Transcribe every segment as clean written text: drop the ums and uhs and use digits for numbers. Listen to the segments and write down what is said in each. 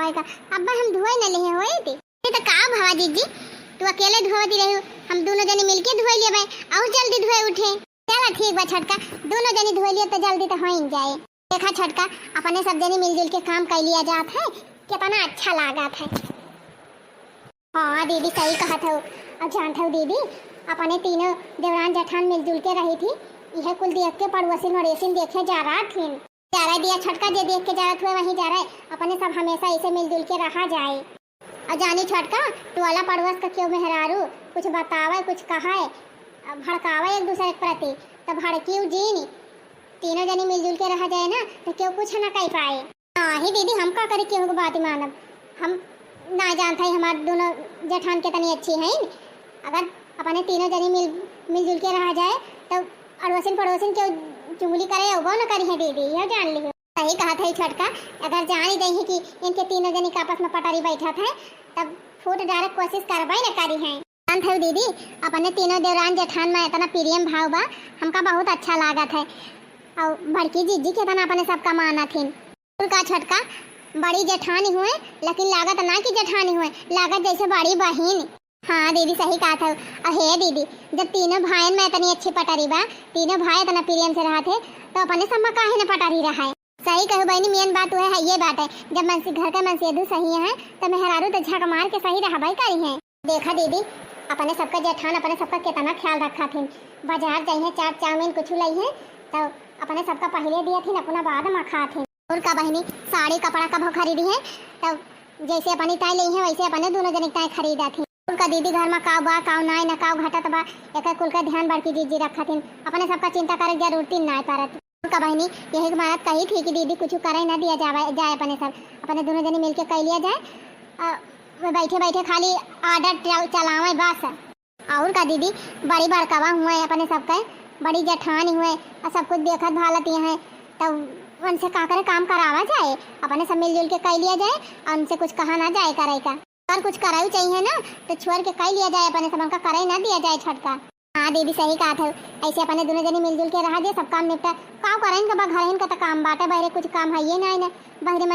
धोआवे का। अब्बा हम धोए न लिए होए थे तो का भावा जीजी तू अकेले धोती रही, हम दोनों जने मिलके धोए लिए भाई और जल्दी धोए उठे। चला ठीक बा छोटका, दोनों जने धोए लिए तो जल्दी तो हो ही जाए। देखा छोटका अपने सब जने मिलजुल के काम कर लिया जात है, कितना अच्छा लागत है। हाँ दीदी सही कहा था। अब जानते हो दीदी अपने तीनों देवरान जेठान मिलजुल के रही थी, यह कुल देख के पड़ोसिन वड़ोसिन देखे जा रहा थी। जा रहा दिया छोटका जे देख के जा रहा था वहीं जा रहा है। अपने सब हमेशा ऐसे मिलजुल के रहा जाए। और जानी छोटका तू वाला पड़ोस का क्यों मेहरारू कुछ बतावे कुछ कहा है भड़कावे एक दूसरे के प्रति, तो भड़कियो जीनी तीनों जनी मिलजुल के रहा जाए ना तो क्यों कुछ ना कह पाए। हाँ ही दीदी हम का करे क्यों बात मानब, हम ना जानते हैं हमारे दोनों जेठान कितनी अच्छी हैं। अगर अपने तीनों जनी मिलजुल के रहा जाए तो अड़ोसिन पड़ोसिन क्यों चुगली करे वो न करी है दीदी, यह जान ली। सही कहा था छोटका, अगर जान ही दही कि इनके तीनों जनी का आपस में पटारी बैठा था तब फूट डायरेक्ट कोशिश करवाई न करी है। जानते हो दीदी अपने तीनों देवरान जेठान में इतना प्रेम भाव बा, हमका बहुत अच्छा लागत है। और बड़की जीजी के तना अपने सबका माना थी। का छोटका बड़ी जेठानी हुए लेकिन लागत ना कि जेठानी हुए, लागत जैसे बड़ी बहन। हाँ दीदी सही कहा था। अहे दीदी जब तीनों भाई में इतनी अच्छी पटारी बा, तीनों भाई इतना प्रेम से रहा थे तो अपने सब में काहे न पटारी रहा है। सही कहो बहनी मेन बात है ये बात है, जब मन घर का मनसेदू सही है तो मेहरारू तो झक मार के सही रहा भाई करी है। देखा दीदी अपने सबका जेठान अपने सबका कितना ख्याल रखा थी। बाजार जाइए चाट चाउमीन कुछ लाई है तो अपने सबका पहले दिया थी अपना बाद में खा थे। और का बहनी साड़ी कपड़ा का भाव खरीदी है तो जैसे अपनी ताई ली है वैसे अपने दोनों जने ताई खरीदा थी। उनका दीदी घर में काव बा काव नाय न काव घटत बा एक कुल का ध्यान बड़की जीजी रखा थी, अपने सबका चिंता करे जरूरत ना पड़त। उनका बहनी यही बात कही थी कि दीदी कुछ करे ना दिया जाए अपने सब अपने दोनों जने मिलके कर लिया जाए। बैठे बैठे खाली आर्डर चलावे बस। और का दीदी बड़ी बड़कावा हुए अपने सबका बड़ी जेठानी हुए और सब कुछ देखत भालत है तो उनसे का करे काम करावा जाए, अपने सब मिलजुल के कर लिया जाए और उनसे कुछ कहा ना जाए करे का। अगर कुछ कराई चाहिए ना तो छोड़ के कर लिया जाए, अपने सब उनका करे ना दिया जाए छोटका। हाँ दीदी सही कहा था। ऐसे अपने दोनों जने मिलजुल के रहा जाए सब काम निपटा का करें का घर का तो काम बाटे बहरे कुछ काम है ये ना बहरे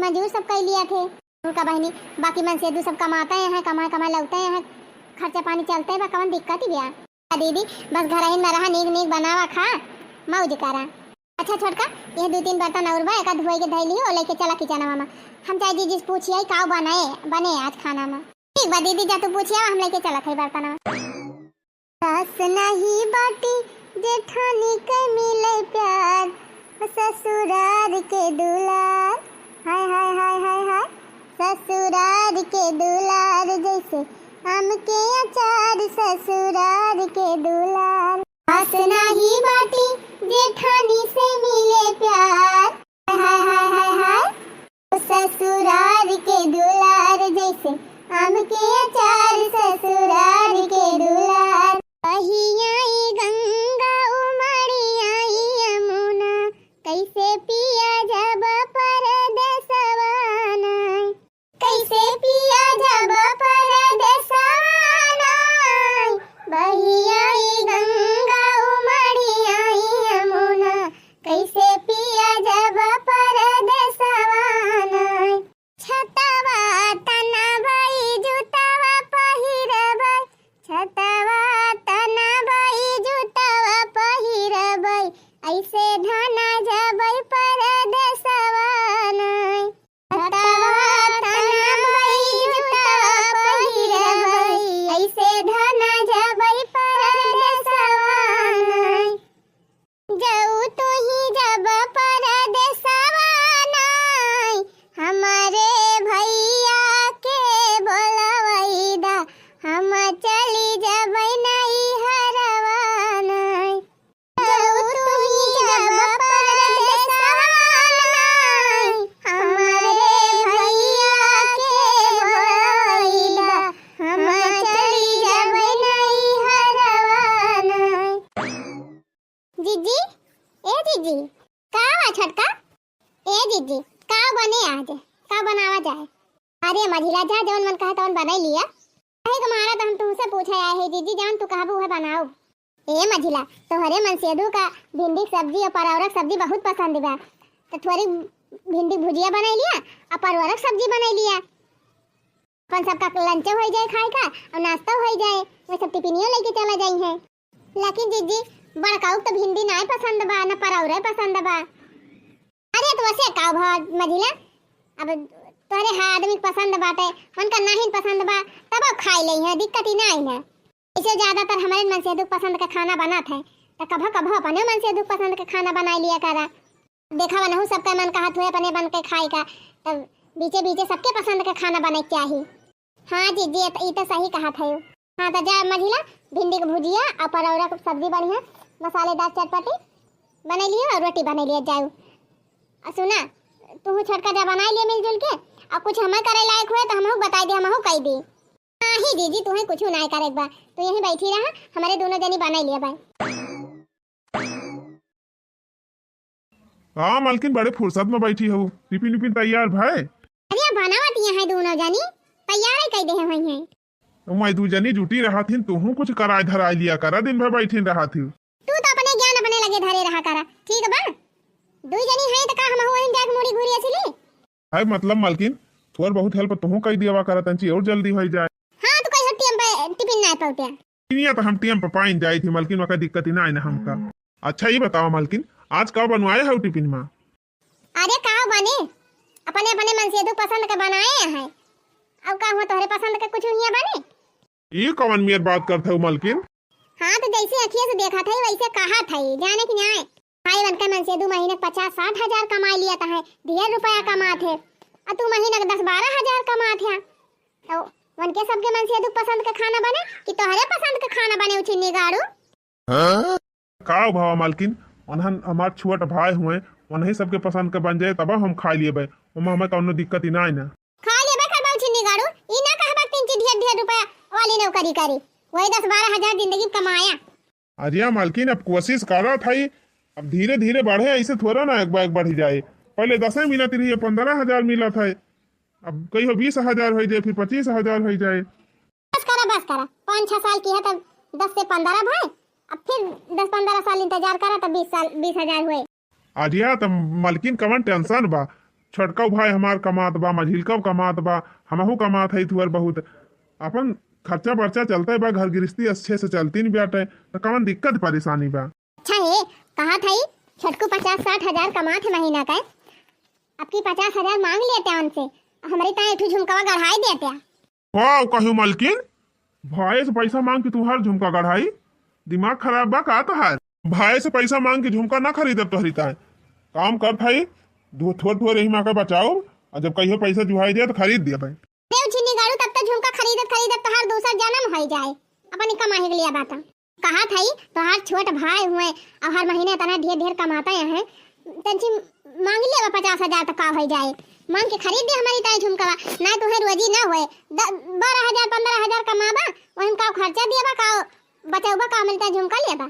मजूर सब कर लिया थे। उनका बहनी बाकी मन से सब कमाते हैं कमा कमा लगते हैं खर्चा पानी चलते हैं कौन दिक्कत ही गया। दीदी बस घर में रहा नीक नीक बनावा खा मौज करा। अच्छा छोटका ये 2-3 बर्तन और बा एक धोए के धैली और लेके चला किचन में। हम चाहे जीजी से पूछिए का बने आज खाना में। ठीक बा दीदी जा तू पूछिए हम लेके चला थे बर्तन में। सास नहीं बाटी जेठानी के मिले प्यार ससुराल के दुलार हाय हाय हाय हाय हाय ससुराल के दुलार जैसे आम के अचार ससुराल के दुलार। सास नहीं बाटी जेठानी से मिले प्यार हाय हाय हाय हाय ससुराल के दुलार जैसे आम के अचार ससुराल के दुलार। आई गंगा उमड़ी आई यमुना कैसे पिया जब परदेसवा नाय कैसे पिया जब परदेसवा नाय बही आई गंगा उमड़ी आई यमुना कैसे पिया जब परदेसवा नाय। छतवा तना भाई जुतवा पहिरबै छतवा तना भाई जुतवा पहिरबै ऐसे धना जबै परदेसवा नाय। छतवा तना भाई जुतवा पहिरबै ऐसे धना जबै परदेसवा नाय। जाऊ तू ही जब परदेसवा नाय हमारे भैया के बोलवैदा हम चली जबै नहीं हरवा नाय। जाऊ तू ही जब परदेसवा नाय हमारे भैया के बोलवैदा हम चली जबै नहीं हरवा नाय। जीजी ए जीजी का छोटका ए जीजी का बने आज का बनावा जाए। अरे मझिला जा जवन मन कहे तवन बना लिया कहे तुम्हारा तो हम तुमसे पूछे आए है जीजी जान तू कहा है बनाओ। ए मझिला तोहरे मनसेदू का भिंडी सब्जी और परवरक सब्जी बहुत पसंद बा तो थोड़ी भिंडी भुजिया बनाई लिया और परवरक सब्जी बनाई लिया। अपन सबका लंच हो जाए खाए का और नाश्ता हो जाए, वो सब टिफिनियो लेके चला जाई है। लेकिन जीजी बड़काऊ तो भिंडी नहीं पसंद बा ना परवरे पसंद बा। अरे तो वैसे का भाव मझिला अब तोरे हाँ आदमी पसंद बाटे उनका नहीं पसंद बा तब अब खाई ले है, दिक्कत ही नहीं है। इसे ज्यादातर हमारे मन से दुख पसंद का खाना बनात है तो कभी कभी अपने मन से दुख पसंद का खाना बना लिया करा। देखा बनहु सबका मन कहत हुए अपने बन के खाए का, तब बीचे बीचे सबके पसंद का खाना बने चाहिए। हाँ जीजी ये तो सही कहा था। हाँ तो जा मझिला भिंडी की भुजिया और परवरा की सब्जी बढ़िया मसालेदार चटपटी बना लियो और रोटी बना लियो जाओ। और सुना तू छोटका जा बना लियो मिलजुल के, और कुछ हमें करे लायक हुए तो हमहू बताई दे, हमहू कह दी। हाँ ही जीजी तुम्हें कुछ नहीं करे बा, तू यहीं बैठी रहा, हमारे दोनों जनी बना लिया भाई। हाँ मालकिन बड़े फुर्सत में बैठी हो, टिफिन विफिन तैयार भाई? अरे बनावत यहाँ दोनों जनी तैयार है कह दे हुई हैं। मैं दू जनी जुटी रहा थी, तू कुछ कराए धराई लिया करा, दिन भर बैठी रहा थी। तू तो अपने ज्ञान अपने लगे धरे रहा करा, ठीक बा? दू जनी है तो का हम वहीं जाके मुड़ी घुरी असली है मतलब मालकिन थोड़ा बहुत हेल्प तू कह दिया करा तंची और जल्दी हो जाए। हाँ तो कहीं टीम पे टिफिन नहीं पहुंचे ये तो हम टीम पे पाइन जाई थी मालकिन, वका दिक्कत ही ना है हमका। अच्छा ये बताओ मालकिन आज का बनवाए हो टिफिन में? अरे का बने अपने अपने मन से दो पसंद का बनाए हैं, अब का हुआ तोहरे पसंद का कुछ नहीं बने। ये कौन मेर बात करते हो मालकिन? हाँ तो जैसे अखिए से देखा था वैसे कहा था, जाने की न्याय भाई बनकर मन से 2 महीने 50-60 हजार कमा लिया था, 1,000 रुपया कमा थे, और तू महीने 10-12 हजार कमा थे। तो उनके सबके मन से पसंद का खाना बने कि तोहरे पसंद का खाना बने उचिन्नी गाड़ू? का भाव मालकिन उन्हन हमार छोट भाई हुए उन्हीं सबके पसंद के बन जाए तब हम खा लिए भाई, हमें कौनो दिक्कत ही ना है ना। खा लिए भाई खा उचिन्नी गाड़ू ई ना कहबा 3-4 रुपया वाली नौकरी करी, वही 10-12 हजार जिंदगी कमाया। अरे मालकिन अब कोशिश कर रहा था, अब धीरे धीरे बढ़े, ऐसे थोड़ा ना एक बार बढ़ जाए। पहले 10 मिला रही 15 हजार मिला था, अब कहीं 20 हजार हो जाए, फिर 25 हजार हो जाए। बस करा 5-6 साल की है तब 10 से 15 भाई, अब फिर 10-15 साल इंतजार करा तब 20 हजार हुए। अरिया तो मालकिन कवन टेंशन बा, छोटका भाई हमार कमात बा, मझिलका कमात बा, हमहू कमात है थुअर बहुत, अपन खर्चा बर्चा चलता बा, घर गृहस्थी अच्छे से चलती नहीं बाटे, तो कवन दिक्कत परेशानी बा। अच्छा है कहा था छोटकू 50-60 हजार कमात है महीना का, अब की 50 हजार मांग लेते उनसे, हमारी ताई झुमकावा गढ़ाई देते। वाह कहूँ मालकिन भाई से पैसा मांग के तुहार झुमका गढ़ाई, दिमाग खराब बा का तोहार? भाई से पैसा मांग के झुमका ना खरीदब तोहरी ताई, काम कर थाई थोड़ रही माँ का बचाओ, और जब कहियो पैसा जुहाई दिया तो खरीद दिया भाई। छिन्नी गाड़ू तब तक झुमका खरीदत तोहार दूसरा जन्म हो जाए, अपनी कमाई के लिए बात कहा था तोहार छोट भाई हुए और हर महीने तना ढेर कमाता है, तंची मांग लिया 50 हजार तक का हो जाए, मांग के खरीद दे हमारी ताई झुमकावा, ना तुम्हें रोजी ना होए 12 हजार 15 हजार कमाबा, वहीं का खर्चा दिया बा का बचाऊबा का मिलता झुमका लेबा।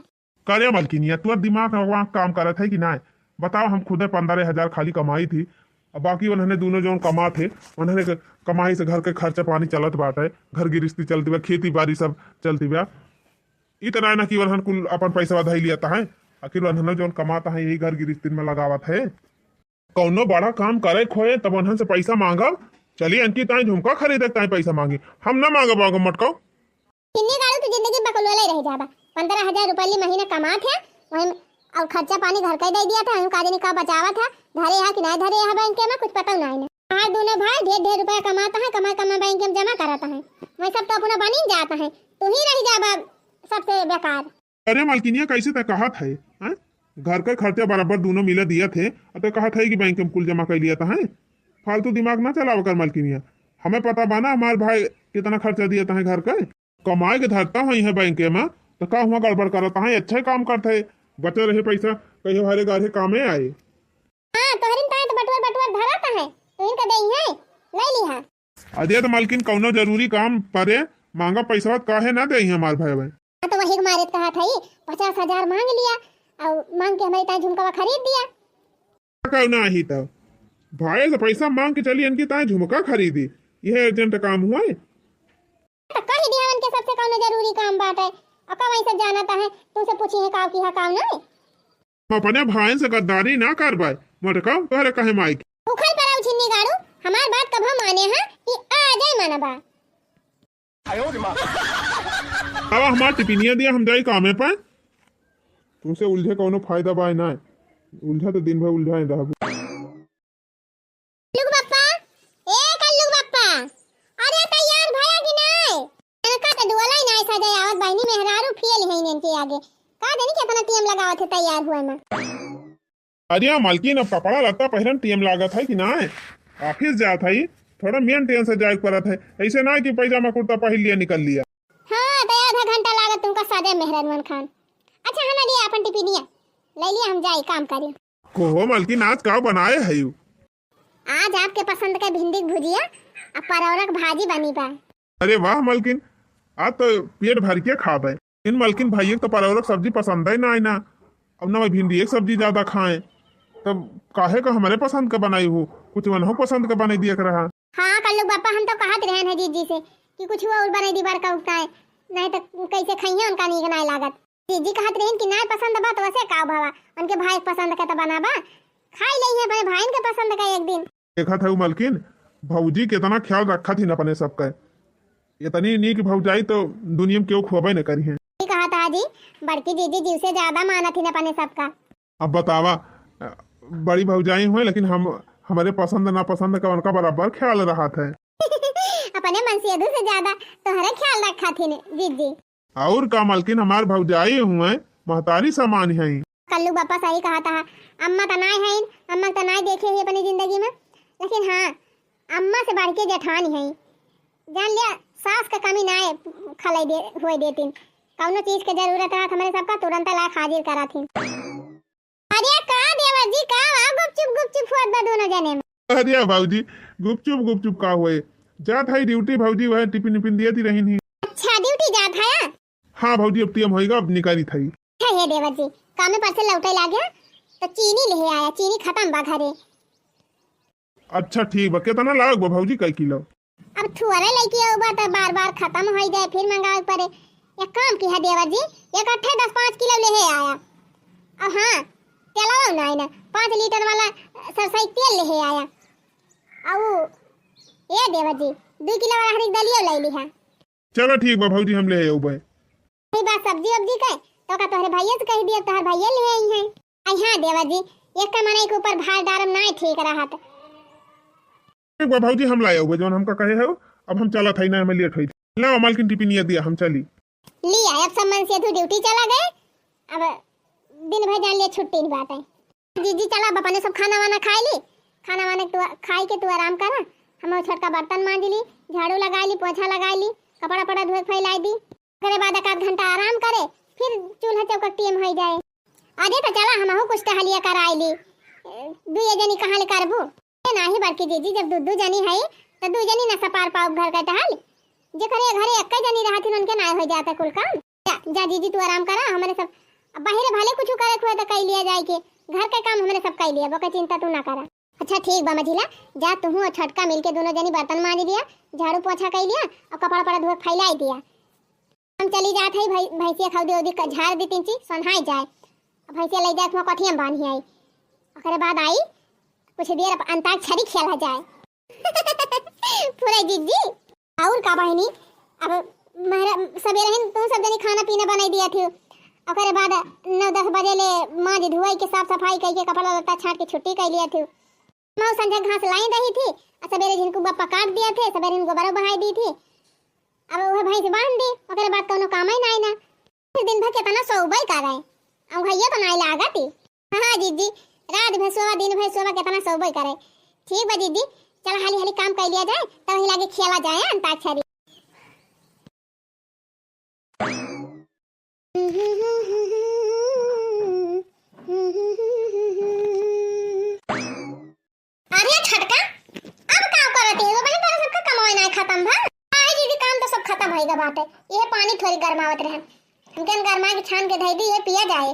करे मालकिन तू दिमाग वहाँ काम करत है कि ना? बताओ हम खुदे 15 हजार खाली कमाई थी, और बाकी उन्होंने दोनों जो कमा थे उन्होंने कमाई से घर के खर्चा पानी चलत बाटे, घर गृहस्थी चलती बा, खेती बाड़ी सब चलती बा। इतना ना कि उन्होंने कुल अपन पैसा बधाई लिया है, आखिर उन्होंने जो कमाता है यही घर गृहस्थी में लगावत है। कौनो बड़ा काम करे खोए तब उन्होंने से पैसा मांगब, चलिए इनकी ताई झुमका खरीदे ताई पैसा मांगी, हम ना मांगब आगो मटको। किन्नी गाड़ू तो जिंदगी बकलोले रह जाबा, 15 हजार रुपये महीने कमात है, वहीं और खर्चा पानी घर का ही दे दिया था, हम काजनी का बचावा था, धरे यहाँ कि नहीं धरे यहाँ बैंक में कुछ पता नहीं है। हमारे दोनों भाई ढेर रुपया कमाता है, कमा बैंक में जमा कराता है, वही सब तो अपना बनी जाता है, तू ही रह जाबा सबसे बेकार। अरे मालकिनिया कैसे तय कहा था घर का खर्चा बराबर दोनों मिले दिया थे, तो कहा था कि बैंक में कुल जमा कर लिया था है। फालतू दिमाग ना चलाओ कर मालकिनिया, हमें पता बाना हमारे भाई कितना खर्चा दिया था घर का, कमाए के धरता है बैंक में, तो का हुआ गड़बड़ करता है, अच्छा काम करता है, बचे रहे पैसा कहीं हमारे गाढ़े कामे आए। हाँ तोहरिन ताई तो बटुआ धराता है, तो इनका देई है ले लिहा। अरे तो मालकिन कौनो जरूरी काम परे मांगा पैसा काहे ना दे हमारे भाई भाई। तो वही मारे कहा था 50 हजार मांग लिया और मांग के हमारी ताई झुमका खरीद दिया। क्यों ना ही तो भाई से पैसा मांग के चली इनकी ताई झुमका खरीदी, यह अर्जेंट काम हुआ है। तो कह दिया उनके सबसे कौनो जरूरी काम बात है, और कब ऐसा जाना है तुमसे पूछी है काव की है काम नहीं। अपने भाई से गद्दारी ना कर भाई, मटका तोहरे कहे माई। हमार बात कब माने हां कि आ जाए मानबा। अब हमार टिपिनिया दिया हम जाई कामे पे तुमसे उलझे कोनो फायदा बाय ना उलझा तो दिन भर उलझाए रहबू। कल्लू बाप्पा ए कल्लू बाप्पा अरे तैयार भया कि नहीं का तो दुआला ही नहीं सजाय आवत बहनी मेहरारू फेल है इनके आगे का देनी कितना टीम लगावत है तैयार हुए में। अरे मालकिन अब कपड़ा लत्ता पहरन टीम लागत है कि ना ऑफिस जात है थोड़ा मेंटेन से जाए पड़त है ऐसे ना कि पैजामा कुर्ता पहन लिया निकल लिया। हां तो आधा घंटा लागत तुमका सादे मेहरानवन खान। अच्छा हना दिया अपन टिपिनिया ले लिया हम जाई काम करी। को मालकिन आज का बनाए है यू? आज आपके पसंद का भिंडी की भुजिया और परवरक भाजी बनी बा। अरे वाह मालकिन आज तो पेट भर के खाबे। इन मालकिन भाई तो परवरक सब्जी पसंद है ना अब ना भिंडी एक सब्जी ज्यादा खाएं तब काहे का हमारे पसंद का बनाई हो कुछ वन हो पसंद का बनाई दिया रहा। हाँ कल्लू बापा हम तो कहत रहे हैं जीजी से कि कुछ और बनाई दी बार का उगताए नहीं तो कैसे खाइए उनका नहीं नहीं लागत। जीजी कहत रहे कि नहीं पसंद बा तो वैसे का भावा उनके भाई पसंद का तो बनाबा खाई ले है अपने भाई के पसंद का एक दिन। देखा था मालकिन भौजी कितना ख्याल रखा थी न अपने सबका इतनी नी की भौजाई तो दुनिया में क्यों खुआबे न करी है। कहा था जी बड़की जीजी जीव से ज्यादा माना थी न अपने सबका। अब बतावा बड़ी भौजाई हुए लेकिन हम हमारे पसंद ना पसंद का उनका बराबर ख्याल रहा था। अपने मन से से ज्यादा तुम्हारा ख्याल रखा थी ने जीजी। और का मालकिन हमार भौजाई हुए महतारी समान है। कल्लू बापा सही कहा था अम्मा तो नहीं है अम्मा तो नहीं देखे है अपनी जिंदगी में लेकिन हाँ अम्मा से बढ़ के जेठानी है जान लिया सास का कमी ना खलाई दे हुए देती कौनो चीज के जरूरत है हमारे सबका तुरंत ला हाजिर करा थी। अरे का देवर जी का गुपचुप फोड़ दो दोनों जने में। अरे भाऊजी गुपचुप का हुए जात है ड्यूटी भौजी वह टिफिन दिया थी रही नहीं। अच्छा ड्यूटी जात है। हाँ भौजी अब टीएम होएगा अब निकाली थी। हे देवर जी काम में परसे लौटे ला गया तो चीनी ले आया चीनी खत्म बा घरे। अच्छा ठीक बा कितना लाग बा भौजी कई किलो? अब थुआरे लेके आऊबा तो बार खत्म हो जाए फिर मंगावे पड़े। एक काम की है देवर जी एक अट्ठे 10-5 किलो ले आया। अब हाँ तेलावा नहीं ना 5 लीटर वाला सरसई तेल ले आया। अब ये देवर जी 2 किलो वाला हरी दलिया ले ली है। चलो ठीक बा भौजी हम ले आऊ बे। ये बात सब्जी वब्जी का तो का तोहरे भैया से कह दिया तोहर भैया ले आई हैं। आई हां देवर जी एक का मने के ऊपर भार डारम नहीं ठीक रहा था। एक बार भौजी हम लाए हुए जो हमका कहे है अब हम चला था ना हमें लेट हुई ना मालकिन टिफिनिया दिया हम चली लिया अब सम्मान से तू ड्यूटी चला गए अब दिन भर जान ले छुट्टी की बात है। जीजी चला बापा ने सब खाना वाना खा ली खाना वाना तू खाई के तू आराम करा हम छोटका बर्तन मांज ली झाड़ू लगा ली पोछा लगा ली कपड़ा पड़ा धोए फैला दी करे बाद 1 घंटा आराम करे फिर चूल्हा चौका टीम हो जाए। अरे तो चला हम कुछ टहलिया कराई ली 2 जनी कहां ले करबू नाही बड़की जीजी जब दू जनी है तो 2 जनी न सपार पाऊ घर का टहल जे करे घरे एक जनी रहती उनके ना हो जाता कुल काम। जा जीजी तू आराम करा हमारे सब बाहर भले कुछ करे खुए तो कई लिया जाए के घर का काम हमारे सब कई लिया वो का चिंता तू ना करा। अच्छा ठीक बा मझिला जा तू और छटका मिलके दोनों जनी बर्तन मांज दिया झाड़ू पोछा कई लिया और कपड़ा पड़ा धोए फैलाई दिया। हम चली जात है भैंसिया खाऊ दे ओदी झाड़ दी 3 चीज सोनहाई जाए भैंसिया ले जाए कठिया बांधी आई ओकरे बाद आई कुछ देर अंताक्षरी खेला जाए। पूरा जीजी और का बहनी अब मेरा सवेरे ही तू सब जनी खाना पीना बनाई दिया थी ओकरे बाद 9-10 बजे ले मांज धुआई के साफ सफाई करके कपड़ा लत्ता छाट के छुट्टी कर लिया थी। मैं संध्या घास लाई रही थी और सवेरे जिनको बप्पा काट दिया थे सवेरे इनको बरो बहाई दी थी अब वह भैंस बांध दी ओकरे बाद कोनो काम ही नहीं ना फिर दिन भर कितना सोबई कर रहे अब भैया तो नहीं लागती। हां जीजी रात भर सोवा दिन भर सोवा कितना सोबई करे। ठीक बा जीजी चल हाली हाली काम कर लिया जाए तब ही लागे खेला जाए अंताक्षरी। अरे छटका अब का करते हो बहन तेरा सबका कमाई नहीं खत्म भा आई जीजी काम तो सब खत्म होइगा बाटे ये पानी थोड़ी गरमावत रहे हमके गरमा के छान के धई दी ये पिया जाए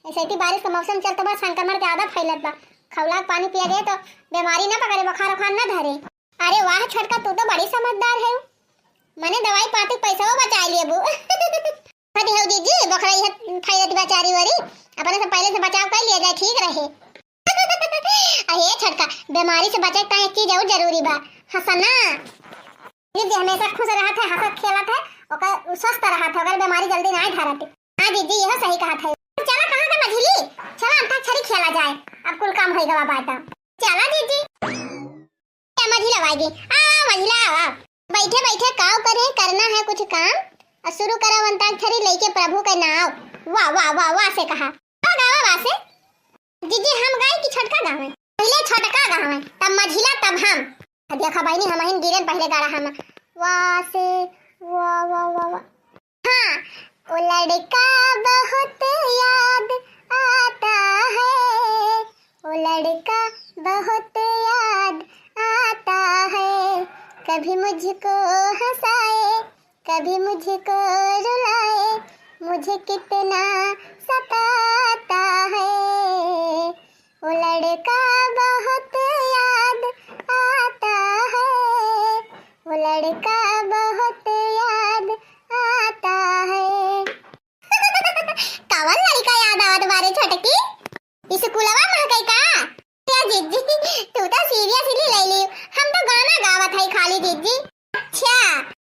ऐसे ही बारिश का मौसम चलता बा संक्रमण के आधा फैलत बा खौला पानी पिया जाए तो बीमारी ना पकड़े बुखार ना धरे। अरे वाह छटका तू तो बड़ी समझदार है मैंने दवाई पाती पैसा वो बचा लिए बू। हदी हो जीजी बकरा ये खैरत बेचारी वरी अपने से पहले से बचाव कर लिया जाए ठीक रहे। अरे छटका बीमारी से बचे त एक चीज और जरूरी बा, हंसना। दीदी हमेशा खुश रहत है, हंसत खेलत है, ओकर स्वस्थ रहत है, अगर बीमारी जल्दी ना धरत। हां दीदी यह सही कहत है। चला कहां का मझली, चला अंताक्षरी खेला जाए, अब कुल काम होई गवा बात। चला दीदी क्या मझली लगाएगी, आ मझला आ बैठे बैठे काव करे, करना है कुछ काम और शुरू करो अंताक्षरी लेके प्रभु का नाम। वाह वाह वाह वाह से कहा गावा वासे दीदी हम गाय की छोटका गाँव है, पहले छोटका गाँव है तब मझिला तब हम। देखा बहनी हम हिन गिरन पहले गा रहा हम वाह से वाह वाह वाह वाह। हाँ वो लड़का बहुत याद आता है, वो लड़का बहुत याद आता है, कभी मुझको हंसाए कभी मुझको रुलाए, मुझे कितना सताता है, वो लड़का बहुत याद आता है, वो लड़का बहुत याद आता है। कवन लड़का याद आवत बारे छोटकी, स्कूलवा में कई का क्या जीजी तू तो सीरियसली ले ली, हम तो गाना गावत है खाली जीजी। अच्छा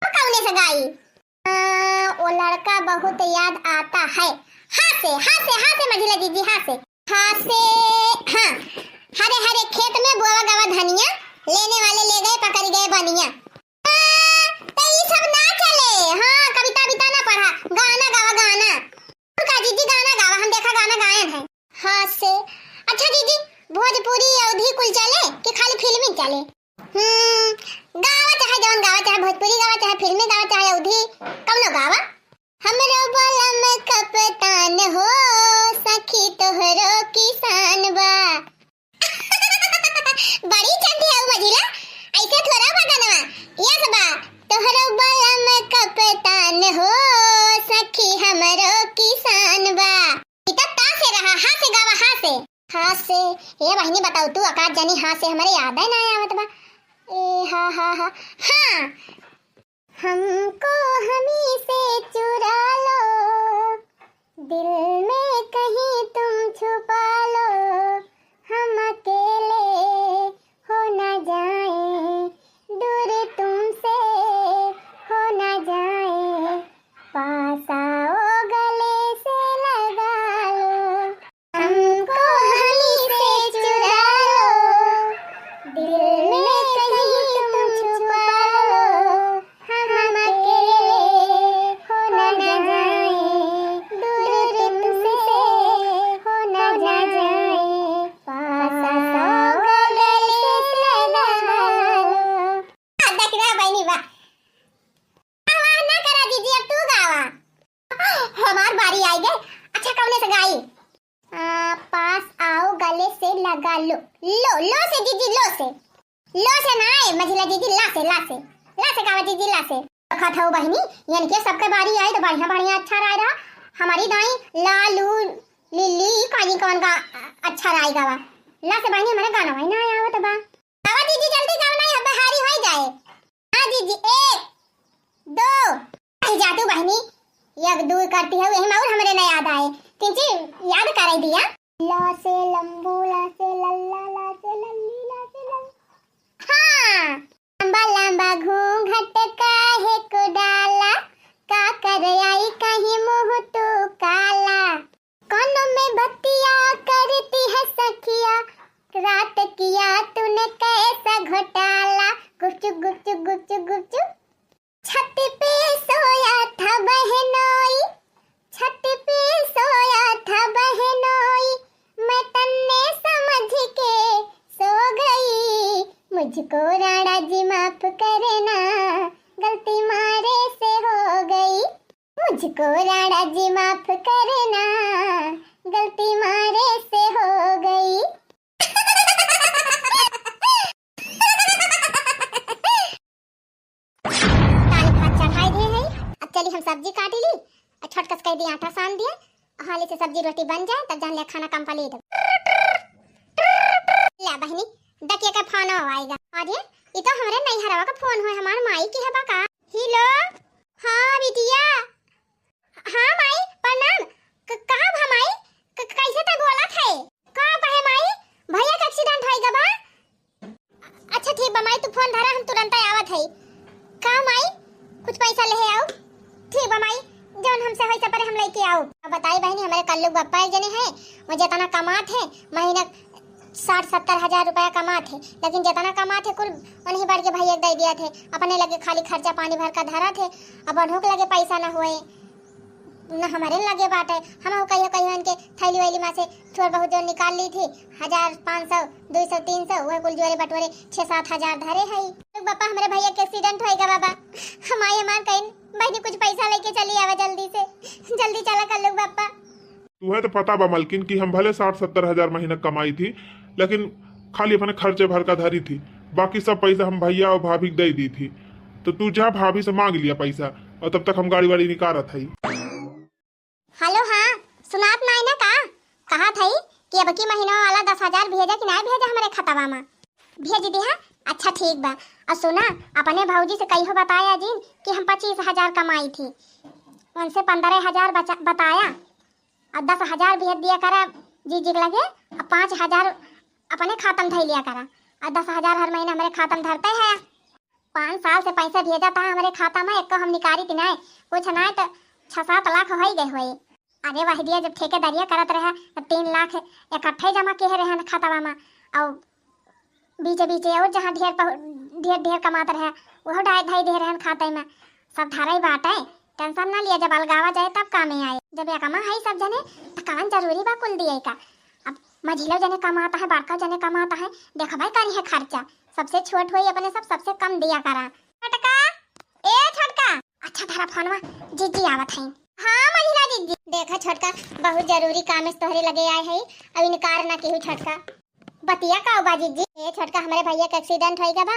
कौने से गाई, वो लड़का बहुत याद आता है, हाँ से मझिला जीजी हाँ से हाँ। हरे हरे खेत में बोवा गवा धनिया, लेने वाले ले गए पकड़ गए बनिया। तो ये सब ना चले, हाँ कविता बिता ना पढ़ा, गाना गावा गाना। का जीजी गाना गावा, हम देखा गाना गायन है हाँ से। अच्छा दीदी भोजपुरी अवधी कुल चले कि खाली फिल्मी चले? गावा चाहे जवन गावा, चाहे भोजपुरी गावा, चाहे फिल्मी गावा, चाहे अवधी कौनो गावा। हमरो बलम कप्तान हो सखी तोहरो किसान बा। बड़ी चंदी है मझिला, ऐसे थोड़ा बदनवा यस बा, तोहरो बलम कप्तान हो सखी हमरो किसान बा। इतना ता से रहा, हाँ से गावा हाँ से ये बहनी बताओ तू आकाश जानी हाँ से हमारे याद है ना आवत बा। ए हाँ हमको हमी से चुरा लो, दिल में कहीं तुम छुपा लो, हम अकेले हो ना जाए, दूर तुमसे हो ना जाए, पास आओ गले से लगा लो, हमको हमी से चुरा लो, दिल में कहीं तुम छुपा लो, हम अकेले हो ना जाए, दूर तुमसे हो ना जाए, पास आओ गले से लगा लो। देख रहा बहनी वाह, आवाज ना करा दीदी, अब तू गावा, हमार बारी आई गई। अच्छा कौने से गाई, पास आओ गले से लगा लो, लो से जीजी, लो से ना आए मझिला जीजी, ला से गावा जीजी, ला से खत हो बहनी, यानी कि सबके बारी आई तो बढ़िया अच्छा रहा। हमारी दाई लालू लिली काजी कौन का अच्छा रहा गावा, ला से बहनी हमारे गाना भाई ना आया आवत बा। गावा जीजी जल्दी गावा, नहीं अब हारी हो जाए। हाँ जीजी 1 2 जातू बहनी, यग दूर करती है वही और हमरे ना याद आए, किंची याद कराई दिया। ला से लंबू, ला से लल्ला, ला से लल्ली, ला से लल्ला। हाँ लंबा लंबा घूंघट काहे को डाला, का कर आई कहीं मुंह तू काला, कानों में बत्तियां करती है सखिया, रात किया तूने कैसा घोटाला, गुपचुप गुपचुप गुपचुप गुपचुप, छत पे सोया था बहनोई, छत पे सोया था बहनोई, मैं तन्ने समझ के सो गई, मुझको राणा जी माफ करना, गलती मारे से हो गई, मुझको राणा जी माफ करना, गलती मारे से हो गई। चली हम सब्जी काटी ली, छोटकस कर दी आटा सान दिए, हाली से सब्जी रोटी बन जाए तब जान ले खाना कंप्लीट। ला बहनी डकिया का फोन आएगा, और ये तो हमारे नैहरवा का फोन है, हमार माई की है बाका। हेलो हाँ बिटिया, हाँ माई प्रणाम, कहां भा माई, कैसे तो बोला थे, कहां पे है माई, भैया का एक्सीडेंट होई गबा, है का माई कुछ पैसा ले आओ। ठीक बा माई जौन हमसे होई सब पर हम लेके आओ। अब बताई बहनी हमारे कल्लू बप्पा एक जने हैं वो जितना कमात है महीना 60-70 हजार रुपया कमात है, लेकिन जितना कमात है कुल उन्हीं बार के भैया दे दिया थे। अपने लगे खाली खर्चा पानी भर का धरा थे। अब अनहों के लगे पैसा न हुए न हमारे लगे बात है। हम कहियो कहियो इनके थैली वैली में से थोड़ा बहुत जो निकाल ली थी 1000 500 200 300 वह कुल जोरे बटोरे 6-7 हजार धरे है। पापा हमारे भैया के एक्सीडेंट होएगा बाबा हमारे हमार कहीं बहनी कुछ पैसा लेके चली आवा जल्दी से जल्दी चला कर लो पापा। तुम्हें तो पता बा मलकिन कि हम भले 60-70 हजार महीना कमाई थी लेकिन खाली अपने खर्चे भर का धरी थी, बाकी सब पैसा हम भैया और भाभी दे दी थी। तो तू जा भाभी से मांग लिया पैसा और तब तक हम गाड़ी वाड़ी निकाल थी। हेलो हाँ सुनात नहीं ना कहा थी कि अब की महीना वाला 10,000 भेजा कि नहीं भेजा हमारे खतवा में भेज दी। हाँ अच्छा ठीक बा। और सुना अपने भाऊजी से कहियो बताया जिन कि हम 25,000 कमाई थी, उनसे 15,000 बताया और 10,000 भेज दिया करा जी लगे और 5,000 अपने खातम धर लिया करा और 10,000 हर महीने हमारे खातम धरते हैं। 5 साल से पैसा भेजा था हमारे खाता में एक हम निकारी थी नहीं कुछ नहीं तो 6-7 लाख हो गए हुए। अरे वह दिया जब ठेकेदारिया करत रहे 3 लाख इकट्ठे जमा किए रहे खाता में और बीचे और जहाँ ढेर कमाते रहे वह ढाई दे रहे खाते में सब धारा ही बात है। टेंशन ना लिया जब अलगावा जाए तब काम में आए। जब ये कमा है सब जने तो कान जरूरी बा कुल दिए का। अब मझिलो जने कमाता है बड़का जने कमाता है देखा भाई करी है खर्चा सबसे छोट हुई अपने सबसे कम दिया करा। छटका ए छटका अच्छा धारा फोनवा जीजी आवत है। हाँ मझिला जीजी देखा छटका बहुत जरूरी काम से तोहरे लगे आए है अब इनकार ना केहू छटका बतिया का बा जीजी। ए छटका हमारे भैया का एक्सीडेंट होएगा बा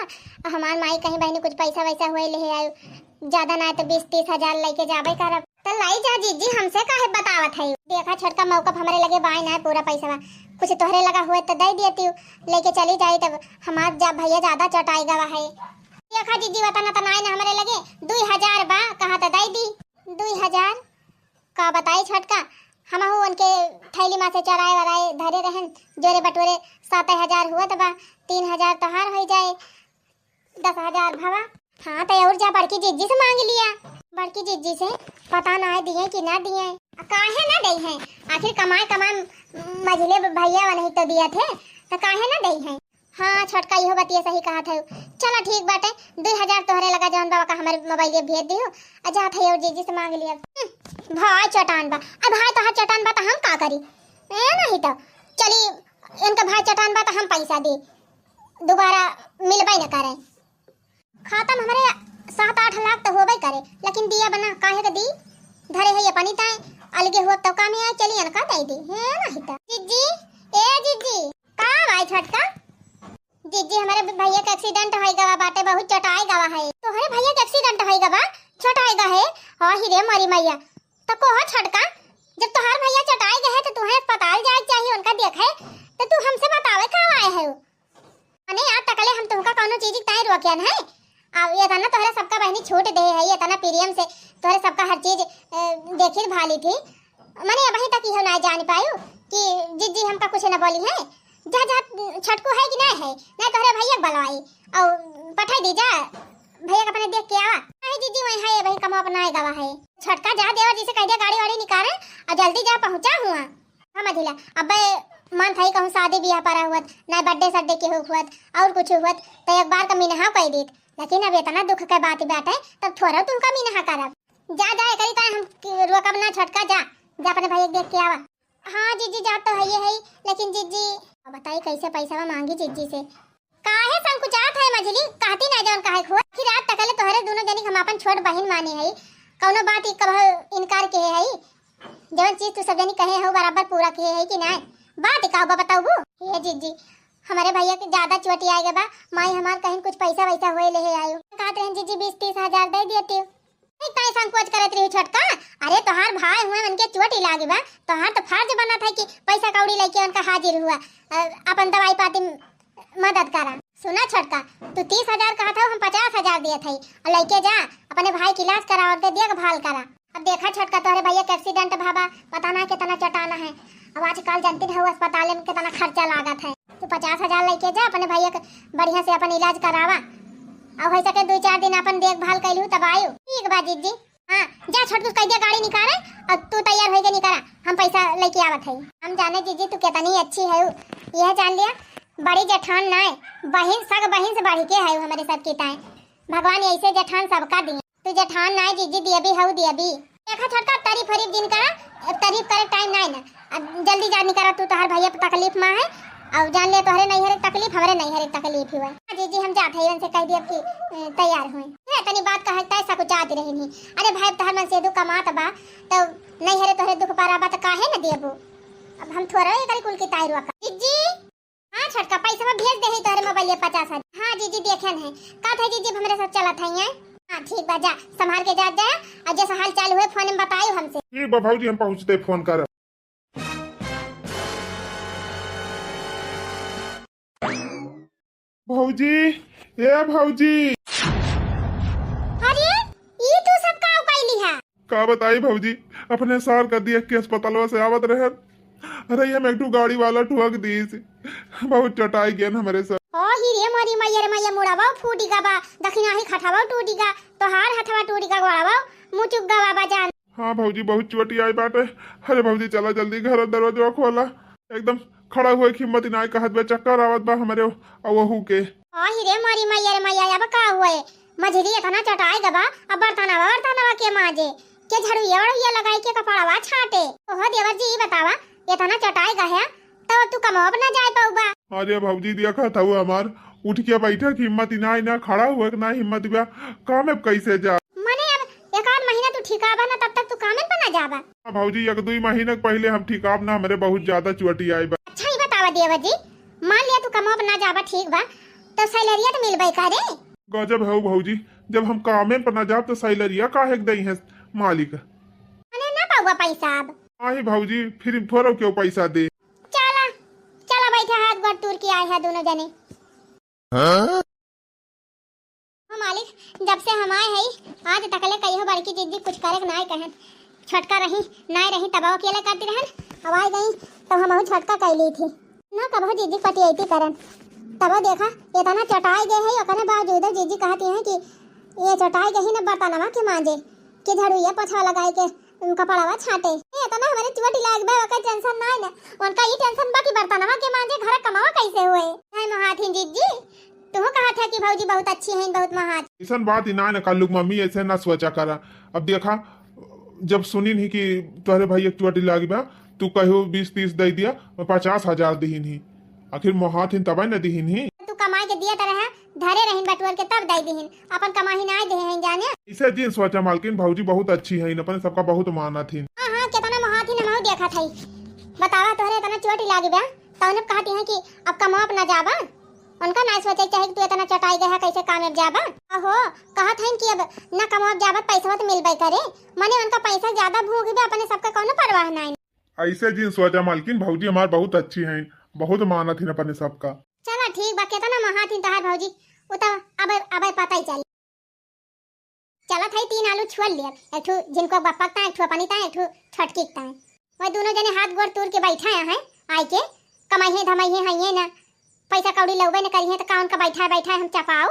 हमार माई कहीं बहनी कुछ पैसा वैसा हुए ले आयो ज्यादा ना तो 20-30 हजार लेके जाबे करब तो लाई जा जीजी हमसे काहे बतावत है। देखा छटका मौका हमारे लगे बाई ना पूरा पैसा कुछ तोहरे लगा हुए तो दे देती हूँ लेके चली जाए तब हमार जब भैया ज्यादा चटाएगा है। देखा जीजी बताना तो ना हमारे लगे 2,000 बा कहा तो दे दी 2,000 का बताई छटका हम उनके थैली में से चराए वराए धरे रहन जोरे बटोरे 7,000 हुआ तो बा 3,000 तो हार हो जाए 10,000 भवा। हाँ तो और जा बड़की जीजी से मांग लिया बड़की जीजी से पता ना है दिए कि ना दिए काहे ना दे हैं आखिर कमाए मझले भैया नहीं तो दिया थे तो काहे ना दे हैं। हाँ छटका इहो बतिया सही कहा था। चलो ठीक बाटे 2,000 तोहरे लगा जौन बाबा का हमारे मोबाइल भेज दियो अच्छा था और जीजी से मांग लिया। भाई चटान बा अब भाई तो चटान बा तो हम का करी नहीं तो चली इनका भाई चटान बा तो हम पैसा दे दोबारा मिलबे न करे खातम हमारे 7-8 लाख तो होबे करे लेकिन दिया बना काहे का दी धरे है ये पानी ताए अलगे हुआ तो काम आए चलिए न का दे दी है नहीं तो जीजी ए जीजी का भाई छटका जीजी हमारे भैया का एक्सीडेंट होएगा बाटे बहुत चटाएगा है तोहरे भैया का एक्सीडेंट होएगा बा चटाएगा है। हां ही रे मारी मैया तो कोहा छटका जब तोहार भैया चटाए गए तो तुम्हें अस्पताल जाए चाहिए उनका देखे तो तू हमसे बतावे कहां आए है अने यार तकले हम तुमका कोनो चीज ताई रोकियन है अब ये तना तोहरे सबका बहनी छूट दे है ये तना प्रियम से तोहरे सबका हर चीज देखी भाली थी मने अभी तक ही ना जान पायो कि जीजी हमका कुछ ना बोली है जा छटको है कि नहीं है नहीं तोहरे भैया बलवाई और पठाई दी जा भैया का अपने देख के आवा नहीं जीजी वही है भाई कम अपना गवा है छटका जा देवा जी से कह दे गाड़ी वाड़ी निकाले और जल्दी जा पहुंचा हुआ हम मझिला अब मन था कहूँ शादी ब्याह पर हुआ ना बर्थडे सड्डे के हुआ और कुछ हुआ तो एक बार का मिनहा कह दी लेकिन अब इतना दुख के बात बैठे तब थोड़ा तुमका मिनहा करब जा करी ता हम रोकब ना छटका जा अपने भैया देख के आवा। हाँ जीजी जा तो है लेकिन जीजी बताई कैसे पैसा मांगी जीजी से काहे संकुचात है मझली कहती ना जौन काहे खो फिर रात तकले तोहरे दोनों जनी हम अपन छोट बहन माने है कौनो बात कब इनकार के है जौन चीज तू सब जनी कहे हो बराबर पूरा किए है कि नहीं बात का बताऊ ये जीजी हमारे भैया के ज्यादा चोटी आएगा बा माई हमार कहीं कुछ पैसा वैसा होए ले आयो कहते हैं जीजी 20-30 हजार दे देती हूँ नहीं काहे संकोच करत रही छटका अरे तोहार भाई हुए उनके चोटी लागे बा तोहार तो फर्ज बना था कि पैसा कौड़ी लेके उनका हाजिर हुआ अपन दवाई पाती मदद करा। सुना छटका तू 30,000 कहा था हम 50,000 दिए थे और लेके जा अपने भाई की इलाज करा और देखभाल करा। अब देखा छटका तोहरे भैया का एक्सीडेंट भाबा पता ना कितना चटाना है अब आजकल जानते हो अस्पताल में कितना खर्चा लागत है तो 50,000 लेके जा अपने भैया का बढ़िया से अपन इलाज करावा अब हो सके 2-4 दिन अपन देखभाल कैलू तब आयो। ठीक बा जीजी। हाँ जा छोटकू कह दिया गाड़ी निकाले और तू तैयार होके निकला, हम पैसा लेके आवत है। हम जाने जीजी तू कितनी अच्छी है, यह जान लिया बड़ी जेठान ना है, बहन सग बहन से बढ़ के है हमारे सब की ताए। भगवान ऐसे जेठान सबका दिए, तू जेठान ना है जीजी दिया भी है दिया भी। देखा छोटका तारीफ हरीफ दिन करा, तारीफ करे टाइम नहीं ना, अब जल्दी जा निकला तू तोहर भैया तकलीफ में है और जान ले तोहरे नहीं हरे तकलीफ हमारे नहीं हरे तकलीफ हुआ। जीजी हम जाते हैं उनसे कह दिया कि तैयार हुए है तनी बात कहे तैसा कुछ याद रही नहीं। अरे भाई तोहर मन से दुख कमात बा तो नहीं हरे तोहरे दुख पारा बा तो काहे न देबू, अब हम थोड़ा ये करी कुल की तायरुआ का जीजी। हां छोटका पैसा में भेज दे ही तोहरे मोबाइल 50,000। हां जीजी देखन है का था जीजी हमरे साथ चलत है। हां ठीक बा जा संभाल के जा और जैसा हाल चाल हुए फोन में बताइयो हमसे। ठीक बा भौजी हम पहुंचते फोन कर। भौजी ए भौजी। अरे ये तू सब का उपाय है? का बताई भौजी अपने सार का दिया के अस्पतालवा से आवत रहे, अरे हम एक गाड़ी वाला ठुक दी बहुत चटाई गया हमारे साथ। ओ ही रे मारी मैया मुड़ावा फूटीगा बा दखिना ही खटावा टूटीगा तो हार हथवा टूटीगा गोड़ावा मुचुक गवा बा जान। हाँ भौजी बहुत चोटी आई बाटे। अरे भौजी चला जल्दी घर दरवाजा खोला, एकदम खड़ा हुए हिम्मत ना कहत बे चक्कर आवत बा हमारे वहू के। ओ ही रे मारी मैया अब का हुए मझरी इतना चटाई गबा अब बर्तनवा के माजे के झड़ू ये लगाई के कपड़ावा छाटे। ओहो देवर जी बतावा इतना चटाई गया तो तू कमाब ना जाए पाऊबा। अरे भौजी देखा था वो हमार उठ के बैठा की हिम्मत ना खड़ा हुए ना हिम्मत बा काम अब कैसे जा। मने अब एक आध महीना तू ठिकाबा ना तब तक तू काम पे ना जाबा। भौजी 1-2 महीने पहले हम ठिकाब ना हमारे बहुत ज्यादा चोटी आई बा। अच्छा ही बतावा देवर जी मान लिया तू कमाब ना जाबा ठीक बा तो सैलरिया तो मिलबे करे। गजब है भौजी जब हम कामे पर ना जाब तो सैलरिया काहे दई है मालिक। मने ना पाऊबा पैसा अब। आई भौजी फिर थोड़ा क्यों पैसा दे। चला बैठा हाथ गोड़ टूर के आए हैं दोनों जने। हाँ मालिक जब से हम आए हैं आज तकले कहियो बड़की जीजी कुछ करे ना कहन छटका रही ना रही तब अकेले करती रहन। अब आई गई तब हम छटका कैली थी ना कब जीजी पटियती करन तब देखा इतना चटाई गए है ओकरे बावजूद जीजी कहती हैं कि ये चटाई गई ना बर्तनवा के मांजे के झड़ुया पोछा लगाई के कपड़ावा छाटे इतना हमारे चोटी लाग बे ओका टेंशन ना है उनका ये टेंशन बा कि बर्तनवा के मांजे घर कमावा कैसे हुए है महाथी जीजी। तू कहा था कि भौजी बहुत अच्छी हैं बहुत महान। ऐसा बात ही ना कल मम्मी ऐसे ना सोचा करा। अब देखा जब सुनी नहीं कि तुम्हारे भाई एक चोटी लागी बा तू कहो 20-30 दे दिया 50,000 दीन ही आखिर मोहाथिन तब न दीन ही। तू कमाई के दिया तरह धरे रहिन बटुअर के तब दे दीन अपन कमाई ना दे हैं जाने। इसे जी सोचा मालकिन भौजी बहुत अच्छी है अपन सबका बहुत माना थी। हां कितना महाथिन हम देखा था बतावा तोरे इतना चोटी लागी बा तो उन्हें कहती हैं कि अब कमाप ना जाबा उनका ना सोचे चाहे कि तू इतना चटाई गया कैसे कामयाब जाबा। ओहो कहत हैं कि अब ना कमाप जाबा पैसा तो मिलबे करे माने उनका पैसा ज्यादा भोगबे अपने सबका कोनो परवाह नहीं। ऐसे जी सोचा मालकिन भौजी हमार बहुत अच्छी हैं बहुत माना थी अपने सबका। चला ठीक बा कितना महाथिन तहार भौजी वो तो अब पता ही चल चला था 3 आलू छुअल लिया एक ठो जिनको बपकता एक ठो पनीता एक ठो छटकीता है वो दोनों जने हाथ गोड़ तोड़ के बैठा है आई के कमाई है धमाई है ये ना पैसा कौड़ी लौबे न करी है तो कौन का बैठा हम चपाऊ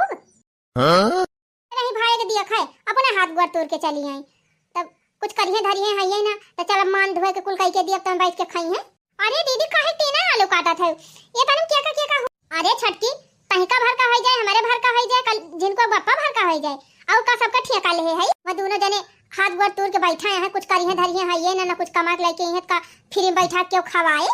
नहीं भाई के दिया खाए अपने हाथ गोड़ तोड़ के चली आई तब कुछ करिए धरिए है ये ना तो चल मान धोए के कुल कह के दिया तो बैठ के खाई है। अरे दीदी काहे 3 आलू काटा था ये तने क्या का अरे छटकी तहका भर का हो जाए हमारे भर का हो जाए कल जिनको बप्पा भर का हो जाए और का सबका ठेका ले है वो दोनों जने हाथ गोड़ तोड़ के बैठा है कुछ करिए धरिए है ये ना कुछ कमा के लेके है का फ्री बैठा के खवाए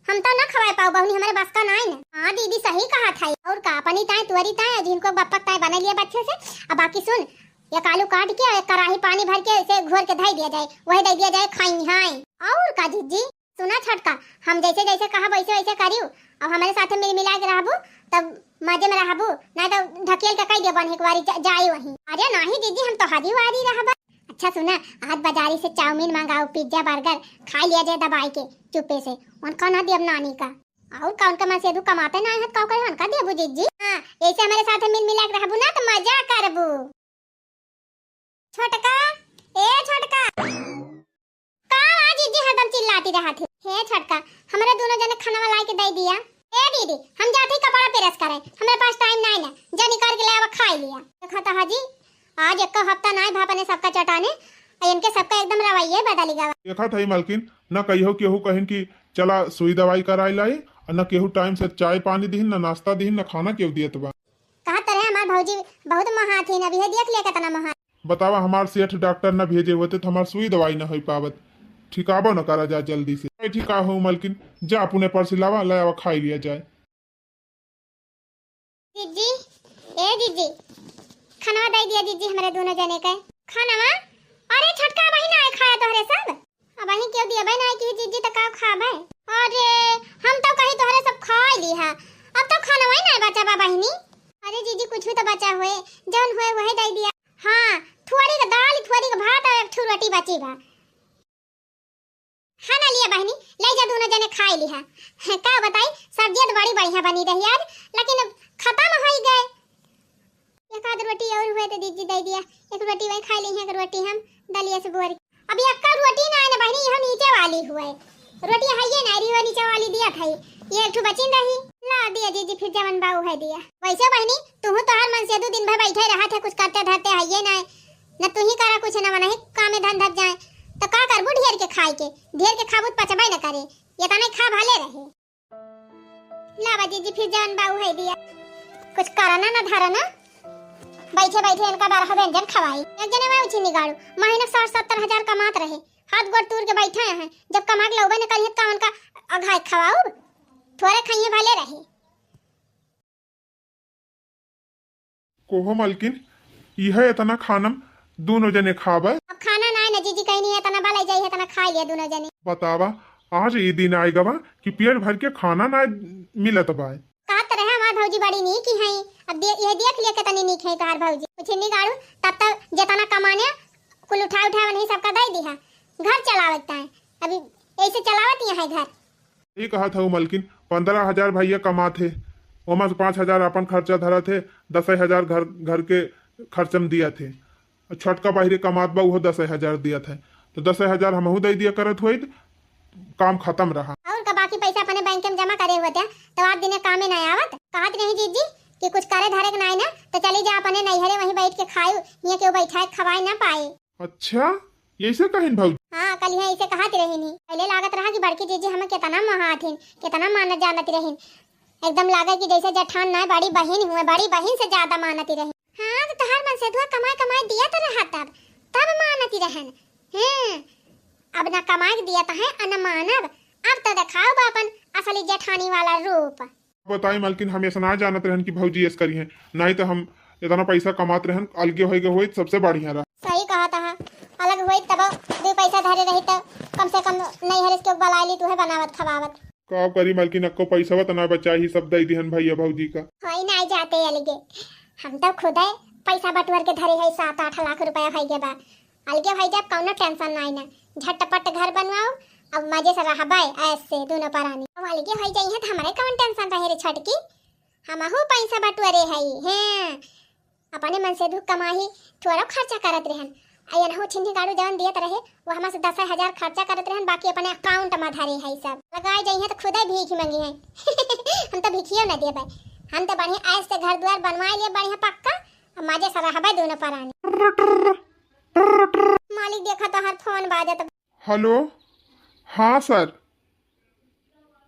हम तो ना खवाए पाओ बहुनी हमारे बस का ना है ना। हां दीदी सही कहा था और का अपनी ताए तुअरी ताए जिनको बप्पा ताए बना लिया बच्चे से। अब बाकी सुन ये आलू काट के एक कढ़ाई पानी भर के इसे घोर के धई दिया जाए वही दे दिया जाए खाई हां और का जीजी सुना छटका हम जैसे जैसे कहा वैसे वैसे करियो अब हमारे साथ मिल मिला के रहबू तब मजे में रहबू ना तो ढकेल के कह देबन एक बारी जाई वही। अरे नहीं दीदी हम तो हादी वारी रहबा। अच्छा सुना आज बाजारी से चाउमीन मंगाओ पिज्जा बर्गर खा लिया जाए दबाई के चुपे से उनका ना देब नानी का और कौन का से कमाते ना है कौ करे उनका देबू जीजी। हां ऐसे हमारे साथ मिल मिला के रहबू ना तो मजा करबू। छोटका ए छोटका का आज जीजी हरदम चिल्लाती रहत है। हे छोटका हमारे दोनों जने खाना वाला के दे दिया। ए दीदी हम जाते कपड़ा पे तरस करे, हमारे पास टाइम नहीं ना, जा निकाल के लावा खा लिया। देखा था हाजी आज एक हफ्ता नहीं भाप ने सबका चटाने, इनके सबका एकदम रवैये बदल गया। देखा था मालकिन न कहियो केहू कहिन कि चला सुई दवाई कराई लाई, और न केहू टाइम से चाय पानी दीन, न नाश्ता दीन, न खाना केहू दियत बा। कहा तरह हमार भौजी बहुत महा थी, अभी देख लिया कितना महा। बतावा हमार सेठ डॉक्टर न भेजे होते तो हमार सुई दवाई न हो पावत। ठिकाबो न करा जा जल्दी से। ठिका हो मालकिन, जा अपने पर से लावा लावा खाई लिया जाए। जीजी ए जीजी खाना दे दिया जीजी हमारे दोनों जने का खाना। अरे छटका बहिन आए खाया तोहरे सब, अब वही क्यों दिया बहन आए कि जीजी तक का खाबे। अरे हम तो कहीं तोहरे सब खा ली है, अब तो खाना वही ना बचा बा बहिनी। अरे जीजी कुछ भी तो बचा हुए, जौन हुए वही दे दिया। हां थोड़ी का दाल, थोड़ी का भात और एक ठू रोटी बची बा। खाना लिया बहनी, ले जा दोनों जने खाई ली है। का बताई सब्जी तो बड़ी बढ़िया बनी रही यार, लेकिन खत्म हो ही गए। एक आध रोटी और हुए तो दीदी दे दिया, एक रोटी वही खा ली है, एक रोटी हम दलिया से बोर। अभी एक रोटी ना है ना बहनी, हम नीचे वाली हुए रोटी है ये ना रही, नीचे वाली दिया था ये एक ठू बची रही, ला दिया जीजी फिर जवन बाऊ है दिया। वैसे बहनी तू तो हर मन से दो दिन भर बैठे रहा था, कुछ करते धरते है ये ना न तू ही करा कुछ ना मना ही काम में धन धर जाए तो का करबू ढेर के खाए के, ढेर के खाबू पचबे न करे, ये तने खा भाले रहे। ला जीजी फिर जवन बाऊ है दिया, कुछ करना ना धरना, बैठे बैठे इनका 12 व्यंजन खवाई। एक जने मैं उछी निगाड़ू महीने 60-70 हजार कमात रहे, हाथ गोड़ तूर के बैठे हैं, जब कमा के लोबे ने करिए का उनका अघाई खवाऊ, थोड़े खाइए भले रहे। कोहो मालकिन यह इतना खानम दोनों जने खाबे। अब खाना ना है ना जीजी कहीं नहीं, इतना भले जाइए इतना खा लिया दोनों जने। बतावा आज ये दिन आएगा बा कि पेट भर के खाना ना मिलत बा। कहा तरह हमार भौजी बड़ी नहीं की है, अब ये देख लिया कितनी नहीं खाई तोहार भौजी। कुछ निगाड़ू तब तक जितना कमाने कुल उठा उठा नहीं सबका दे दी है, घर चलावता है अभी ऐसे चलावती है घर। ये कहा था वो मालकिन 15,000 भैया कमा थे, ओमा से 5,000 अपन खर्चा धरा थे, 10,000 घर के खर्चम दिया थे, छोटका बाहरी कमात बा वो 10,000 दिया था, तो 10,000 हमहू दे दिया करत हुई, काम खत्म रहा। और का बाकी पैसा अपने बैंक में जमा करे हुए थे तो आप दिन काम में नहीं आवत। कहत नहीं जीजी कि कुछ करे धरे के नहीं ना तो चली जा अपने नैहरे वहीं बैठ के खाओ, ये क्यों बैठा खवाए ना पाए। अच्छा ऐसे कहिन भाऊ। हाँ कल यहाँ ऐसे कहती रही नहीं, पहले लागत रहा कि बड़की जीजी हमें कितना महाथिन कितना मानत जानती रही, एकदम लागे कि जैसे जठान ना बड़ी बहन हुए, बड़ी बहन से ज्यादा मानती रही। हाँ तो तोहार मन से धुआ कमाए कमाए दिया तो रहा तब मानती रहन। अब ना कमाए दिया तो है और न मानब, अब तो दिखाओ बापन असली जेठानी वाला रूप। बताई मालकिन हम ऐसा ना जानत रहन कि भौजी ऐसा करी है, नहीं तो हम इतना पैसा कमाते रहन, अलगे होएगे होई सबसे बढ़िया रहा। सही कहा था, अलग होई तब दो पैसा धरे रही तो कम से कम नहीं हरिस के बलाली तू है बनावत खवावत। का करी मालकिन अक्को पैसा तना बचा ही सब दे दिहन भैया भौजी का। होई नहीं जाते अलगे, हम तो खुद है पैसा बटवर के धरे है 7-8 लाख रुपया है के बा, अलगे भाई जब कौनो टेंशन नहीं ना, झटपट घर बनवाओ अब मजे से रहबे ऐसे दोनों परानी। अब अलगे हो जाई है तो हमारे कौन टेंशन रहे रे छटकी, हमहु पैसा बटवरे है हैं अपने मन से दुख कमाही थोड़ा खर्चा करत रहन। अयन हो छिंदी गाड़ू जवन दियत रहे वो हम से 10,000 खर्चा करत रहन, बाकी अपने अकाउंट में धरे है सब लगाए जाई है तो खुद ही भीख मांगी है। हम तो भिखियो न देबे, हम तो बढ़िया ऐसे घर द्वार बनवाए लिए बढ़िया पक्का, अब मजे से रहबे दोनों परानी। मालिक देखा तो हर फोन बाजत। हेलो हाँ सर।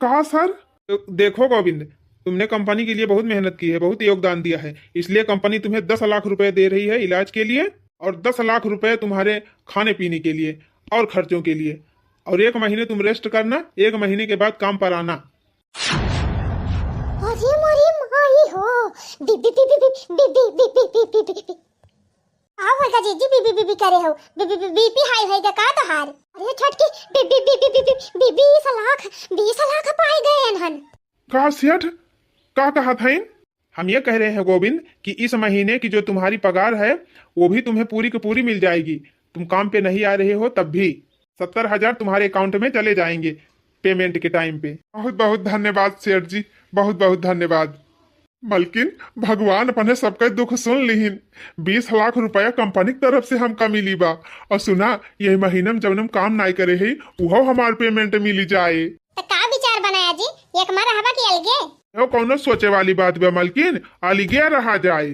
कहा सर? देखो गोविंद तुमने कंपनी के लिए बहुत मेहनत की है, बहुत योगदान दिया है, इसलिए कंपनी तुम्हें 10 लाख रुपए दे रही है इलाज के लिए और 10 लाख रुपए तुम्हारे खाने पीने के लिए और खर्चों के लिए, और 1 महीने तुम रेस्ट करना, 1 महीने के बाद काम पर आना। अरे मोरी माई हो बीबी बीबी बीबी बीबी बीबी बीबी आओ होगा जीजी बीबी बीबी करे हो बीबी बीबी हाई होएगा का तो हार। अरे छटकी बीबी बीबी बीबी 20 लाख पाए गए हन। कहा सेठ का कहा था इन? हम ये कह रहे हैं गोविंद कि इस महीने की जो तुम्हारी पगार है वो भी तुम्हें पूरी की पूरी मिल जाएगी, तुम काम पे नहीं आ रहे हो तब भी 70,000 तुम्हारे अकाउंट में चले जाएंगे पेमेंट के टाइम पे। बहुत बहुत धन्यवाद सेठ जी, बहुत बहुत धन्यवाद। मलकिन भगवान अपने सबका दुख सुन लीन, 20 लाख रुपया कंपनी की तरफ से हमका मिली बा, और सुना यही महीने में जब हम काम नहीं करे ही वो हमारे पेमेंट मिली जाए। तो का विचार बनाया जी, एक मार हवा की अलगे यो कौनो सोचे वाली बात बे मलकिन, आलिगे रहा जाए।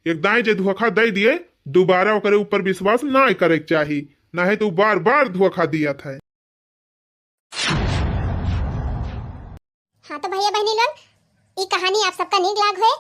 एक दाएं जे धोखा दे दिए, दोबारा ओकरे ऊपर विश्वास ना करे के चाहिए, ना है तो बार बार धोखा दिया था। हाँ तो भैया बहनी लोग, ये कहानी आप सबका नीक लाग है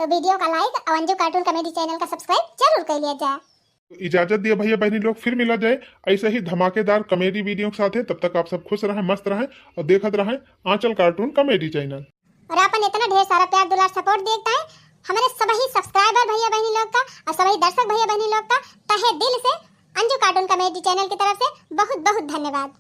तो वीडियो का लाइक और अंजू कार्टून कॉमेडी चैनल का सब्सक्राइब जरूर कर लिया जाए। इजाजत दिए भैया बहनी लोग, फिर मिला जाए ऐसे ही धमाकेदार कॉमेडी वीडियो के साथ है। तब तक आप सब खुश रहें, मस्त रहें और देखते रहें आंचल कार्टून कॉमेडी चैनल। और अपन इतना ढेर सारा प्यार दुलार सपोर्ट देखता है हमारे सभी सब्सक्राइबर भैया बहनी लोग का और सभी दर्शक भैया बहनी लोग का तहे दिल से अंजू कार्टून कॉमेडी चैनल की तरफ से बहुत बहुत धन्यवाद।